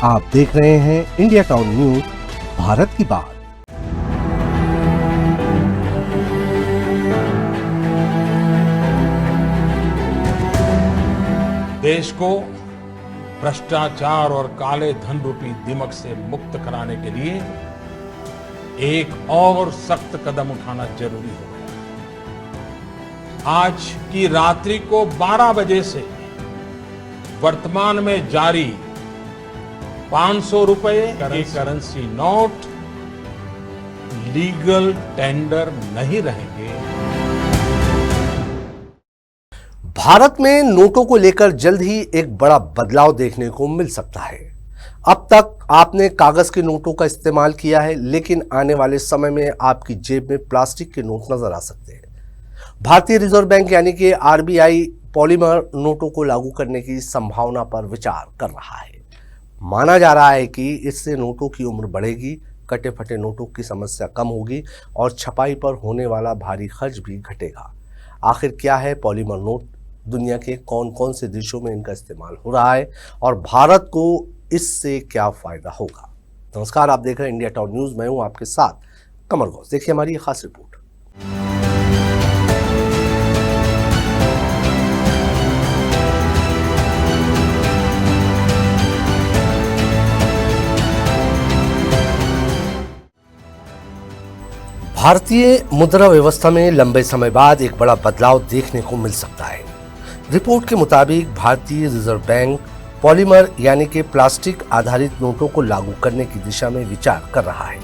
आप देख रहे हैं इंडिया टाउन न्यूज, भारत की बात। देश को भ्रष्टाचार और काले धन रूपी दिमक से मुक्त कराने के लिए एक और सख्त कदम उठाना जरूरी हो गया। आज की रात्रि को 12 बजे से वर्तमान में जारी 500 रुपए के करेंसी नोट लीगल टेंडर नहीं रहेंगे। भारत में नोटों को लेकर जल्द ही एक बड़ा बदलाव देखने को मिल सकता है। अब तक आपने कागज के नोटों का इस्तेमाल किया है, लेकिन आने वाले समय में आपकी जेब में प्लास्टिक के नोट नजर आ सकते हैं। भारतीय रिजर्व बैंक यानी कि आरबीआई पॉलीमर नोटों को लागू करने की संभावना पर विचार कर रहा है। माना जा रहा है कि इससे नोटों की उम्र बढ़ेगी, कटे फटे नोटों की समस्या कम होगी और छपाई पर होने वाला भारी खर्च भी घटेगा। आखिर क्या है पॉलीमर नोट, दुनिया के कौन कौन से देशों में इनका इस्तेमाल हो रहा है और भारत को इससे क्या फायदा होगा। नमस्कार, आप देख रहे हैं इंडिया टाउन न्यूज। मैं हूं आपके साथ कमर घोष। देखिए हमारी ये खास रिपोर्ट। भारतीय मुद्रा व्यवस्था में लंबे समय बाद एक बड़ा बदलाव देखने को मिल सकता है। रिपोर्ट के मुताबिक भारतीय रिजर्व बैंक पॉलीमर यानी कि प्लास्टिक आधारित नोटों को लागू करने की दिशा में विचार कर रहा है।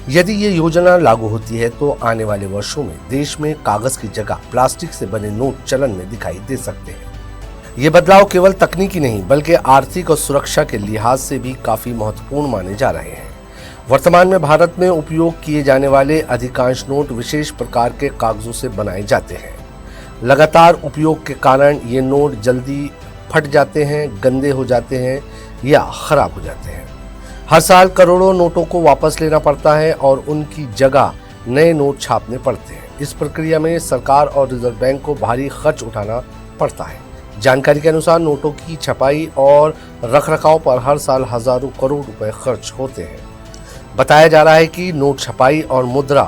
यदि ये योजना लागू होती है तो आने वाले वर्षों में देश में कागज की जगह प्लास्टिक से बने नोट चलन में दिखाई दे सकते हैं। ये बदलाव केवल तकनीकी नहीं बल्कि आर्थिक और सुरक्षा के लिहाज से भी काफी महत्वपूर्ण माने जा रहे हैं। वर्तमान में भारत में उपयोग किए जाने वाले अधिकांश नोट विशेष प्रकार के कागजों से बनाए जाते हैं। लगातार उपयोग के कारण ये नोट जल्दी फट जाते हैं, गंदे हो जाते हैं या खराब हो जाते हैं। हर साल करोड़ों नोटों को वापस लेना पड़ता है और उनकी जगह नए नोट छापने पड़ते हैं। इस प्रक्रिया में सरकार और रिजर्व बैंक को भारी खर्च उठाना पड़ता है। जानकारी के अनुसार नोटों की छपाई और रखरखाव पर हर साल हजारों करोड़ रुपए खर्च होते हैं। बताया जा रहा है कि नोट छपाई और मुद्रा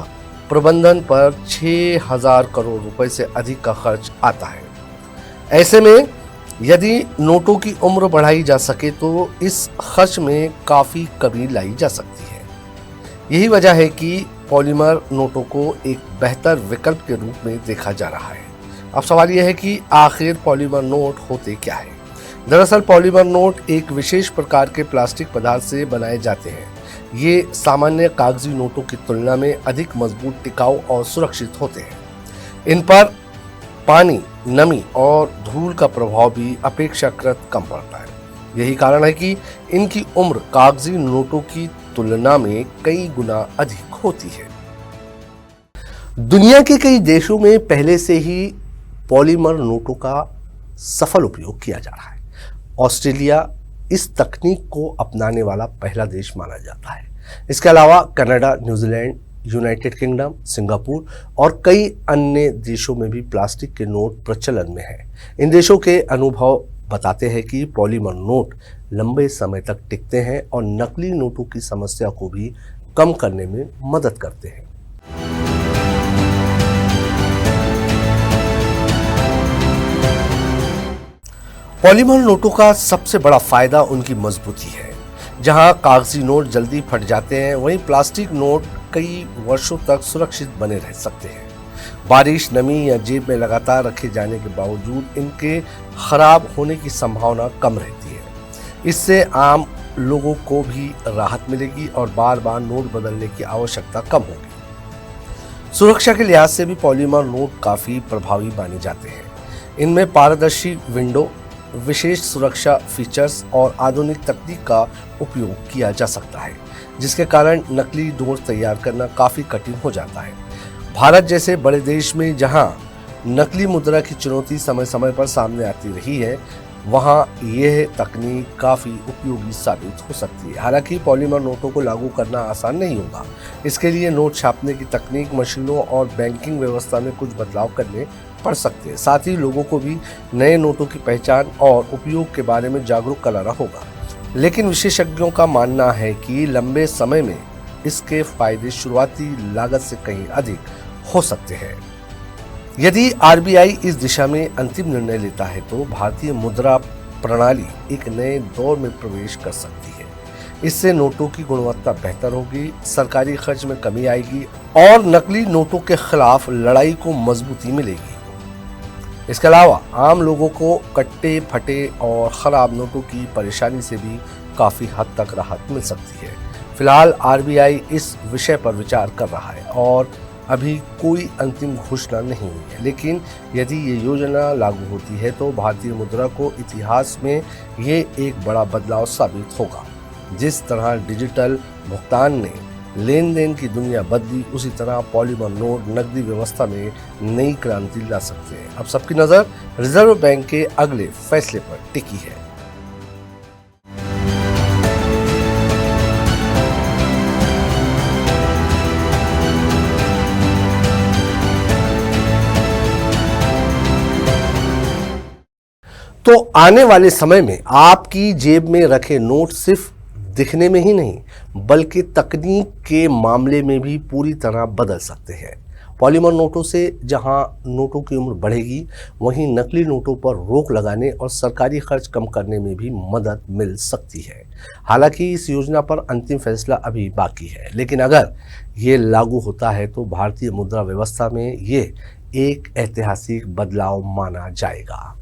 प्रबंधन पर 6,000 करोड़ रुपए से अधिक का खर्च आता है। ऐसे में यदि नोटों की उम्र बढ़ाई जा सके तो इस खर्च में काफी कमी लाई जा सकती है। यही वजह है कि पॉलीमर नोटों को एक बेहतर विकल्प के रूप में देखा जा रहा है। अब सवाल यह है कि आखिर पॉलीमर नोट होते क्या है। दरअसल पॉलीमर नोट एक विशेष प्रकार के प्लास्टिक पदार्थ से बनाए जाते हैं। ये सामान्य कागजी नोटों की तुलना में अधिक मजबूत, टिकाऊ और सुरक्षित होते हैं। इन पर पानी, नमी और धूल का प्रभाव भी अपेक्षाकृत कम पड़ता है। यही कारण है कि इनकी उम्र कागजी नोटों की तुलना में कई गुना अधिक होती है। दुनिया के कई देशों में पहले से ही पॉलीमर नोटों का सफल उपयोग किया जा रहा है। ऑस्ट्रेलिया इस तकनीक को अपनाने वाला पहला देश माना जाता है। इसके अलावा Canada, New Zealand, United kingdom, Singapore और कई अन्य देशों में भी प्लास्टिक के नोट प्रचलन में है। इन देशों के अनुभव बताते हैं कि पॉलीमर नोट लंबे समय तक टिकते हैं और नकली नोटों की समस्या को भी कम करने में मदद करते हैं। पॉलीमर नोटों का सबसे बड़ा फायदा उनकी मजबूती है। जहां कागजी नोट जल्दी फट जाते हैं, वहीं प्लास्टिक नोट कई वर्षों तक सुरक्षित बने रह सकते हैं। बारिश, नमी या जेब में लगातार रखे जाने के बावजूद इनके खराब होने की संभावना कम रहती है। इससे आम लोगों को भी राहत मिलेगी और बार बार नोट बदलने की आवश्यकता कम होगी। सुरक्षा के लिहाज से भी पॉलीमर नोट काफी प्रभावी माने जाते हैं। इनमें पारदर्शी विंडो, विशेष सुरक्षा फीचर्स और आधुनिक तकनीक का उपयोग किया जा सकता है, जिसके कारण नकली नोट तैयार करना काफी कठिन हो जाता है। भारत जैसे बड़े देश में जहां नकली मुद्रा की चुनौती समय समय पर सामने आती रही है, वहां यह तकनीक काफी उपयोगी साबित हो सकती है। हालांकि पॉलीमर नोटों को लागू करना आसान नहीं होगा। इसके लिए नोट छापने की तकनीक, मशीनों और बैंकिंग व्यवस्था में कुछ बदलाव करने पड़ सकते हैं। साथ ही लोगों को भी नए नोटों की पहचान और उपयोग के बारे में जागरूक कराना होगा। लेकिन विशेषज्ञों का मानना है कि लंबे समय में इसके फायदे शुरुआती लागत से कहीं अधिक हो सकते हैं। यदि आरबीआई इस दिशा में अंतिम निर्णय लेता है तो भारतीय मुद्रा प्रणाली एक नए दौर में प्रवेश कर सकती है। इससे नोटों की गुणवत्ता बेहतर होगी, सरकारी खर्च में कमी आएगी और नकली नोटों के खिलाफ लड़ाई को मजबूती मिलेगी। इसके अलावा आम लोगों को कट्टे फटे और खराब नोटों की परेशानी से भी काफी हद तक राहत मिल सकती है। फिलहाल आरबीआई इस विषय पर विचार कर रहा है और अभी कोई अंतिम घोषणा नहीं हुई है, लेकिन यदि ये योजना लागू होती है तो भारतीय मुद्रा को इतिहास में ये एक बड़ा बदलाव साबित होगा। जिस तरह डिजिटल भुगतान ने लेन देन की दुनिया बदली, उसी तरह पॉलीमर नोट नकदी व्यवस्था में नई क्रांति ला सकते हैं। अब सबकी नजर रिजर्व बैंक के अगले फैसले पर टिकी है। तो आने वाले समय में आपकी जेब में रखे नोट सिर्फ दिखने में ही नहीं बल्कि तकनीक के मामले में भी पूरी तरह बदल सकते हैं। पॉलीमर नोटों से जहां नोटों की उम्र बढ़ेगी, वहीं नकली नोटों पर रोक लगाने और सरकारी खर्च कम करने में भी मदद मिल सकती है। हालांकि इस योजना पर अंतिम फैसला अभी बाकी है, लेकिन अगर ये लागू होता है तो भारतीय मुद्रा व्यवस्था में ये एक ऐतिहासिक बदलाव माना जाएगा।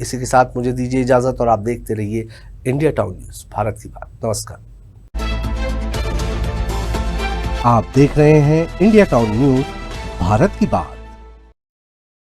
इसी के साथ मुझे दीजिए इजाजत और आप देखते रहिए इंडिया टाउन न्यूज, भारत की बात। नमस्कार। आप देख रहे हैं इंडिया टाउन न्यूज, भारत की बात।